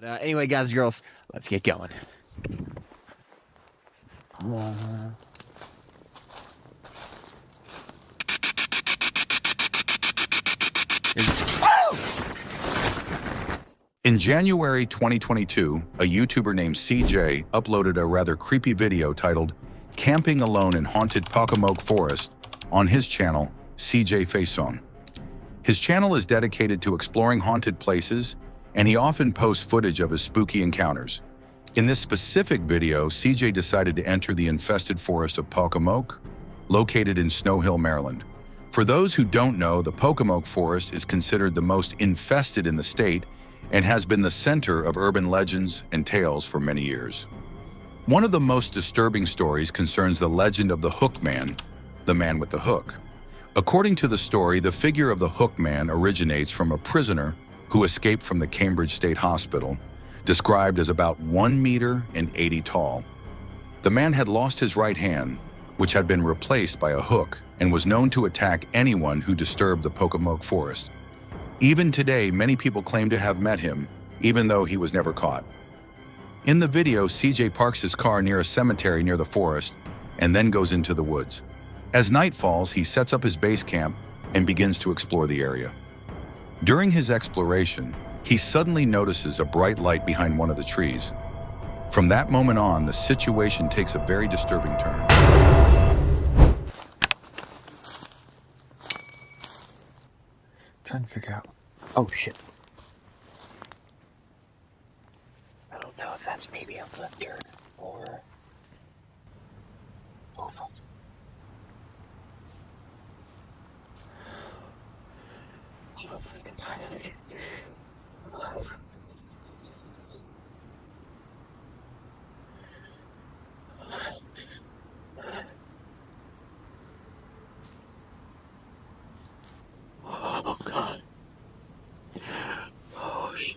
But anyway, guys and girls, let's get going. In January 2022, a YouTuber named CJ uploaded a rather creepy video titled Camping Alone in Haunted Pocomoke Forest on his channel, CJ Faison. His channel is dedicated to exploring haunted places, and he often posts footage of his spooky encounters. In this specific video, CJ decided to enter the infested forest of Pocomoke, located in Snow Hill, Maryland. For those who don't know, the Pocomoke Forest is considered the most infested in the state and has been the center of urban legends and tales for many years. One of the most disturbing stories concerns the legend of the Hook Man, the man with the hook. According to the story, the figure of the Hook Man originates from a prisoner who escaped from the Cambridge State Hospital, described as about 1 meter and 80 tall. The man had lost his right hand, which had been replaced by a hook, and was known to attack anyone who disturbed the Pocomoke Forest. Even today, many people claim to have met him, even though he was never caught. In the video, CJ parks his car near a cemetery near the forest and then goes into the woods. As night falls, he sets up his base camp and begins to explore the area. During his exploration, he suddenly notices a bright light behind one of the trees. From that moment on, the situation takes a very disturbing turn. Trying to figure out. Oh shit. I don't know if that's maybe on the dirt or. Oh fuck. I look like the time of it. Oh god. Oh shit.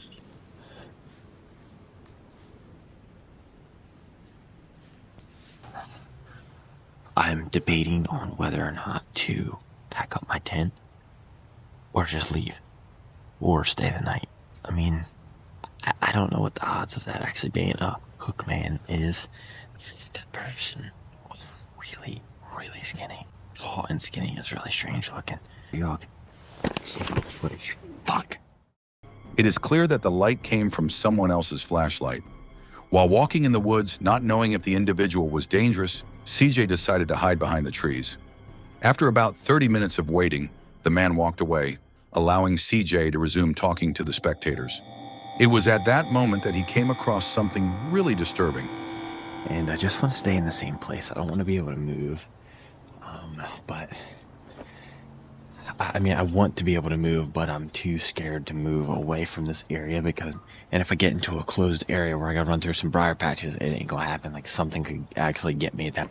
I'm debating on whether or not to pack up my tent or just leave or stay the night. I mean, I don't know what the odds of that actually being a Hook Man is. That person was really, really skinny. Tall and skinny is really strange looking. Y'all can see the footage. Fuck. It is clear that the light came from someone else's flashlight. While walking in the woods, not knowing if the individual was dangerous, CJ decided to hide behind the trees. After about 30 minutes of waiting, the man walked away, allowing CJ to resume talking to the spectators. It was at that moment that he came across something really disturbing. And I just want to stay in the same place. I don't want to be able to move. But I mean, I want to be able to move, but I'm too scared to move away from this area and if I get into a closed area where I gotta run through some briar patches, it ain't gonna happen. Like, something could actually get me that.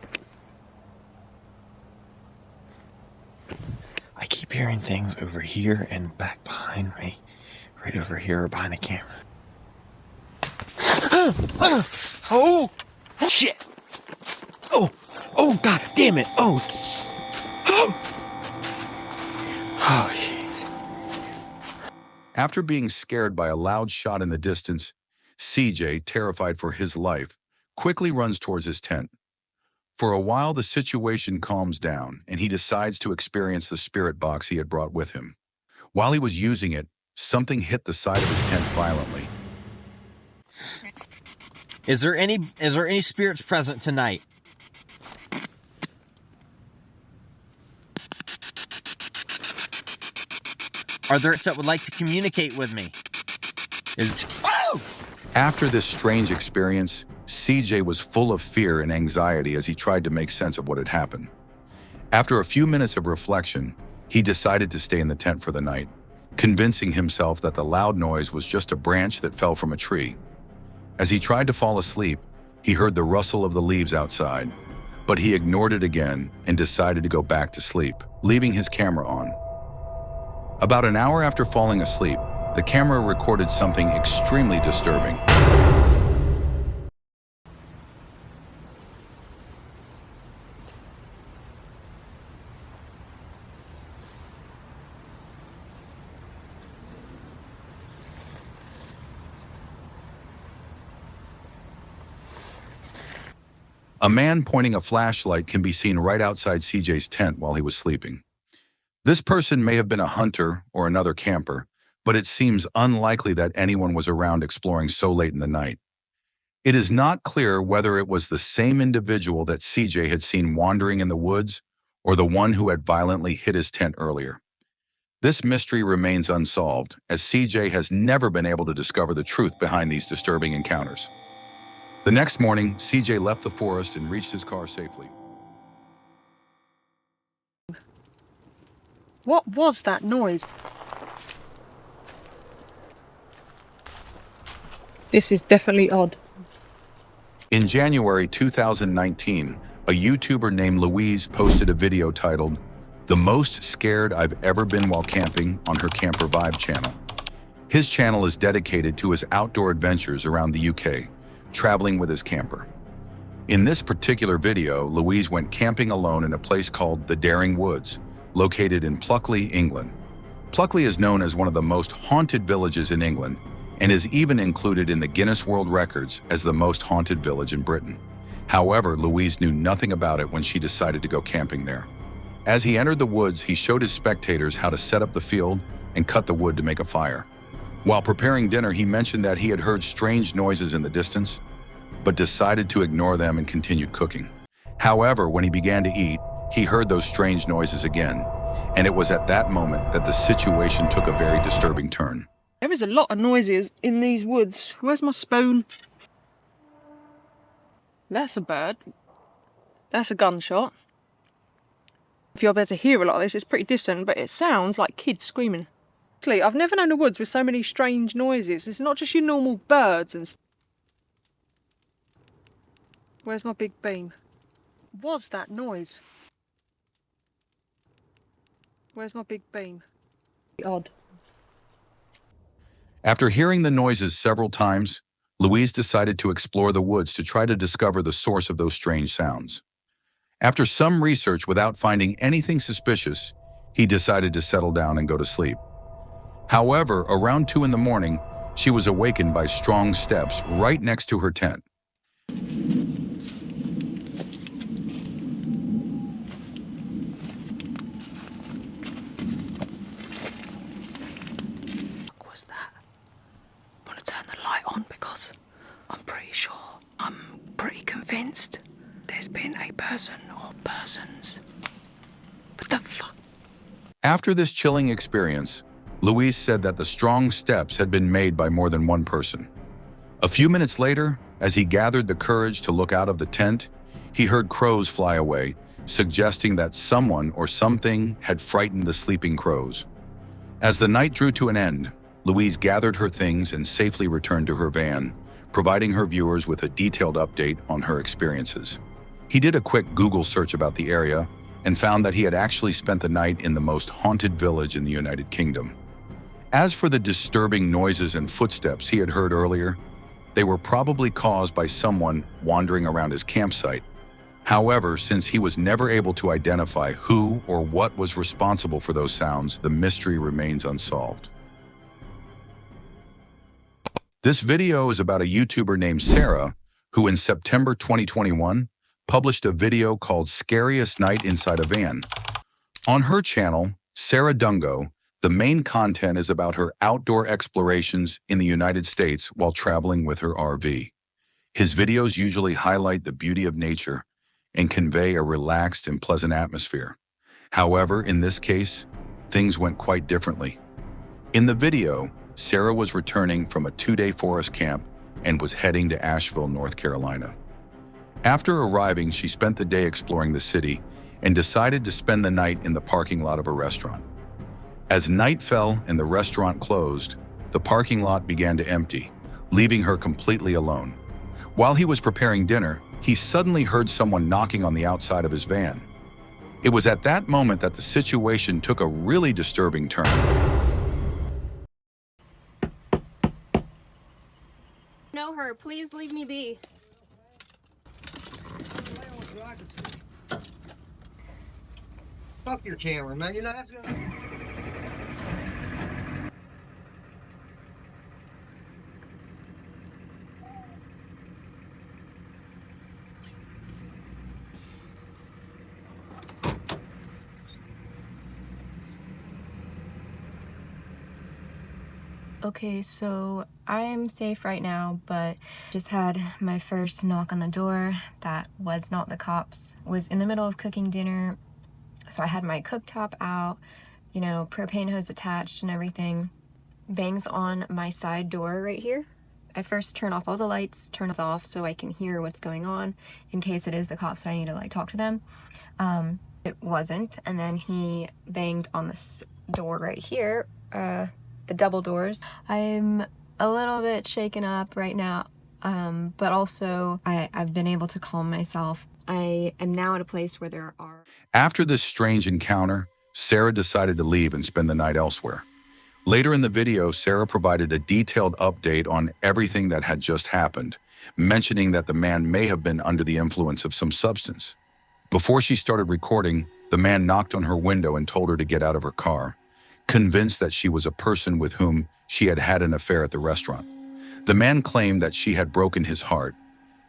I keep hearing things over here and back behind me. Right over here behind the camera. Oh! Shit! Oh, god damn it! Oh, jeez. After being scared by a loud shot in the distance, CJ, terrified for his life, quickly runs towards his tent. For a while, the situation calms down, and he decides to experience the spirit box he had brought with him. While he was using it, something hit the side of his tent violently. Is there any spirits present tonight? Are there that would like to communicate with me? After this strange experience, CJ was full of fear and anxiety as he tried to make sense of what had happened. After a few minutes of reflection, he decided to stay in the tent for the night, convincing himself that the loud noise was just a branch that fell from a tree. As he tried to fall asleep, he heard the rustle of the leaves outside, but he ignored it again and decided to go back to sleep, leaving his camera on. About an hour after falling asleep, the camera recorded something extremely disturbing. A man pointing a flashlight can be seen right outside CJ's tent while he was sleeping. This person may have been a hunter or another camper, but it seems unlikely that anyone was around exploring so late in the night. It is not clear whether it was the same individual that CJ had seen wandering in the woods or the one who had violently hit his tent earlier. This mystery remains unsolved, as CJ has never been able to discover the truth behind these disturbing encounters. The next morning, CJ left the forest and reached his car safely. What was that noise? This is definitely odd. In January 2019, a YouTuber named Louise posted a video titled, "The Most Scared I've Ever Been While Camping" on her Camper Vibe channel. His channel is dedicated to his outdoor adventures around the UK, traveling with his camper. In this particular video, Louise went camping alone in a place called the Daring Woods, located in Pluckley, England. Pluckley is known as one of the most haunted villages in England and is even included in the Guinness World Records as the most haunted village in Britain. However, Louise knew nothing about it when she decided to go camping there. As he entered the woods, he showed his spectators how to set up the field and cut the wood to make a fire. While preparing dinner, he mentioned that he had heard strange noises in the distance, but decided to ignore them and continued cooking. However, when he began to eat, he heard those strange noises again, and it was at that moment that the situation took a very disturbing turn. There is a lot of noises in these woods. Where's my spoon? That's a bird. That's a gunshot. If you're able to hear a lot of this, it's pretty distant, but it sounds like kids screaming. Actually, I've never known a woods with so many strange noises. It's not just your normal birds and Where's my big beam? What was that noise? Where's my big beam? Odd. After hearing the noises several times, Louise decided to explore the woods to try to discover the source of those strange sounds. After some research without finding anything suspicious, he decided to settle down and go to sleep. However, around 2 in the morning, she was awakened by strong steps right next to her tent. What was that? I'm gonna turn the light on because I'm pretty convinced there's been a person or persons. What the fuck? After this chilling experience, Louise said that the strong steps had been made by more than one person. A few minutes later, as he gathered the courage to look out of the tent, he heard crows fly away, suggesting that someone or something had frightened the sleeping crows. As the night drew to an end, Louise gathered her things and safely returned to her van, providing her viewers with a detailed update on her experiences. He did a quick Google search about the area and found that he had actually spent the night in the most haunted village in the United Kingdom. As for the disturbing noises and footsteps he had heard earlier, they were probably caused by someone wandering around his campsite. However, since he was never able to identify who or what was responsible for those sounds, the mystery remains unsolved. This video is about a YouTuber named Sarah, who in September 2021 published a video called "Scariest Night Inside a Van." On her channel, Sarah Dungo, the main content is about her outdoor explorations in the United States while traveling with her RV. His videos usually highlight the beauty of nature and convey a relaxed and pleasant atmosphere. However, in this case, things went quite differently. In the video, Sarah was returning from a 2-day forest camp and was heading to Asheville, North Carolina. After arriving, she spent the day exploring the city and decided to spend the night in the parking lot of a restaurant. As night fell and the restaurant closed, the parking lot began to empty, leaving her completely alone. While he was preparing dinner, he suddenly heard someone knocking on the outside of his van. It was at that moment that the situation took a really disturbing turn. Know her. Please leave me be. Fuck your camera, man. You know that's gonna... Okay, so I'm safe right now, but just had my first knock on the door. That was not the cops. Was in the middle of cooking dinner, so I had my cooktop out, you know, propane hose attached and everything. Bangs on my side door right here. I first turn off all the lights, turn it off so I can hear what's going on in case it is the cops and I need to like talk to them. It wasn't, and then he banged on this door right here, the double doors. I'm a little bit shaken up right now, but also I've been able to calm myself. I am now at a place where there are... After this strange encounter, Sarah decided to leave and spend the night elsewhere. Later in the video, Sarah provided a detailed update on everything that had just happened, mentioning that the man may have been under the influence of some substance. Before she started recording, the man knocked on her window and told her to get out of her car, convinced that she was a person with whom she had had an affair at the restaurant. The man claimed that she had broken his heart,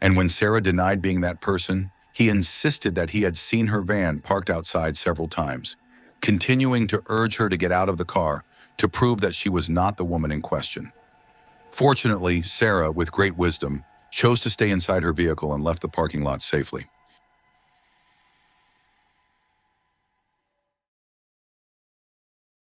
and when Sarah denied being that person, he insisted that he had seen her van parked outside several times, continuing to urge her to get out of the car to prove that she was not the woman in question. Fortunately, Sarah, with great wisdom, chose to stay inside her vehicle and left the parking lot safely.